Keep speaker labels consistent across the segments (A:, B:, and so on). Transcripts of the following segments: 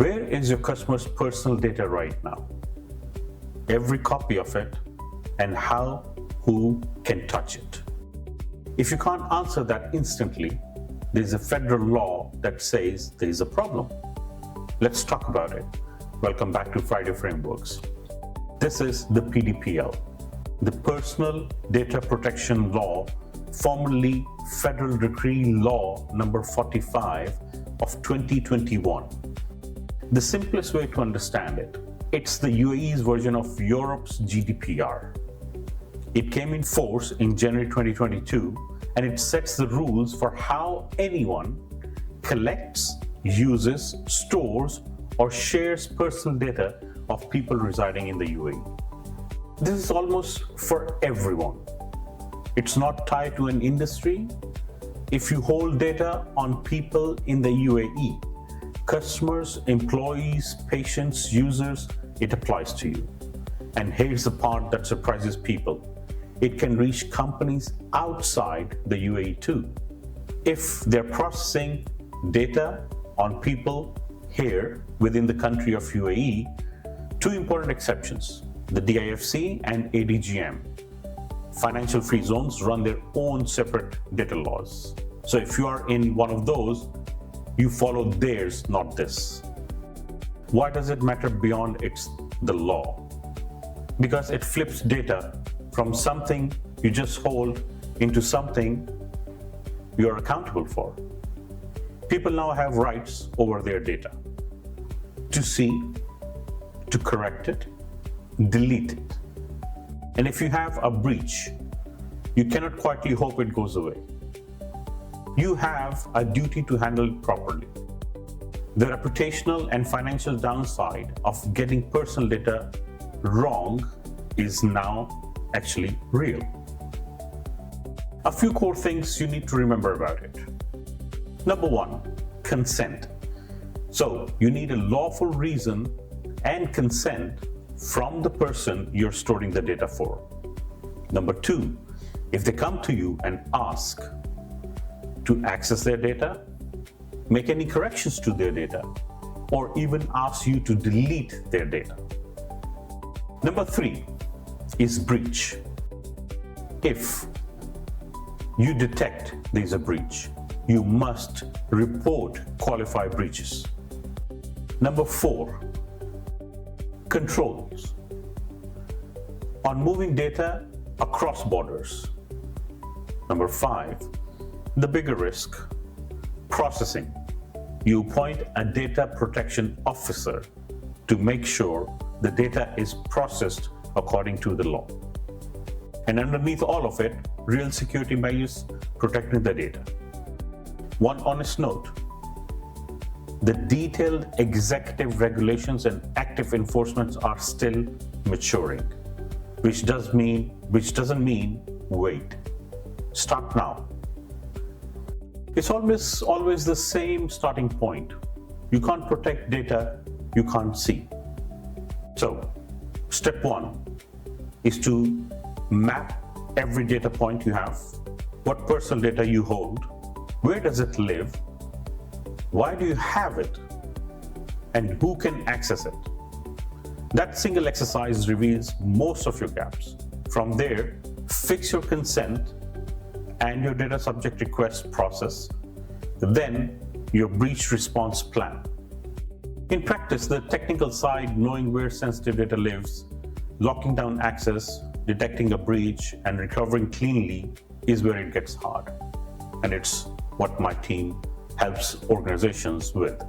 A: Where is your customer's personal data right now? Every copy of it, and how, who can touch it? If you can't answer that instantly, there's a federal law that says there is a problem. Let's talk about it. Welcome back to Friday Frameworks. This is the PDPL, the Personal Data Protection Law, formerly Federal Retrieval Law No. 45 of 2021. The simplest way to understand it, it's the UAE's version of Europe's GDPR. It came in force in January 2022, and it sets the rules for how anyone collects, uses, stores, or shares personal data of people residing in the UAE. This is almost for everyone. It's not tied to an industry. If you hold data on people in the UAE, customers, employees, patients, users, it applies to you. And here's the part that surprises people. It can reach companies outside the UAE too. If they're processing data on people here within the country of UAE, two important exceptions, the DIFC and ADGM. Financial free zones run their own separate data laws. So if you are in one of those, you follow theirs, not this. Why does it matter beyond the law? Because it flips data from something you just hold into something you're accountable for. People now have rights over their data to see, to correct it, delete it. And if you have a breach, you cannot quietly hope it goes away. You have a duty to handle it properly. The reputational and financial downside of getting personal data wrong is now actually real. A few core things you need to remember about it. Number one, consent. So you need a lawful reason and consent from the person you're storing the data for. Number two, if they come to you and ask to access their data, make any corrections to their data, or even ask you to delete their data. Number three is breach. If you detect there's a breach, you must report qualified breaches. Number four, controls on moving data across borders. Number five, the bigger risk, processing. You appoint a data protection officer to make sure the data is processed according to the law. And underneath all of it, real security measures protecting the data. One honest note, the detailed executive regulations and active enforcements are still maturing, which doesn't mean wait. Start now. It's always the same starting point. You can't protect data you can't see. So, step one is to map every data point you have, what personal data you hold, where does it live, why do you have it, and who can access it. That single exercise reveals most of your gaps. From there, fix your consent and your data subject request process, then your breach response plan. In practice, the technical side, knowing where sensitive data lives, locking down access, detecting a breach, and recovering cleanly is where it gets hard. And it's what my team helps organizations with.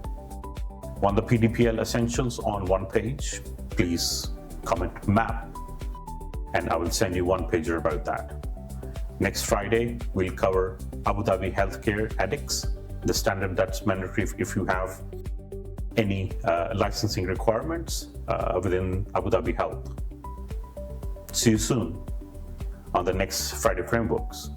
A: Want the PDPL essentials on one page? Please comment MAP, and I will send you one pager about that. Next Friday, we'll cover Abu Dhabi Healthcare Addicts, the standard that's mandatory if you have any licensing requirements within Abu Dhabi Health. See you soon on the next Friday Frameworks.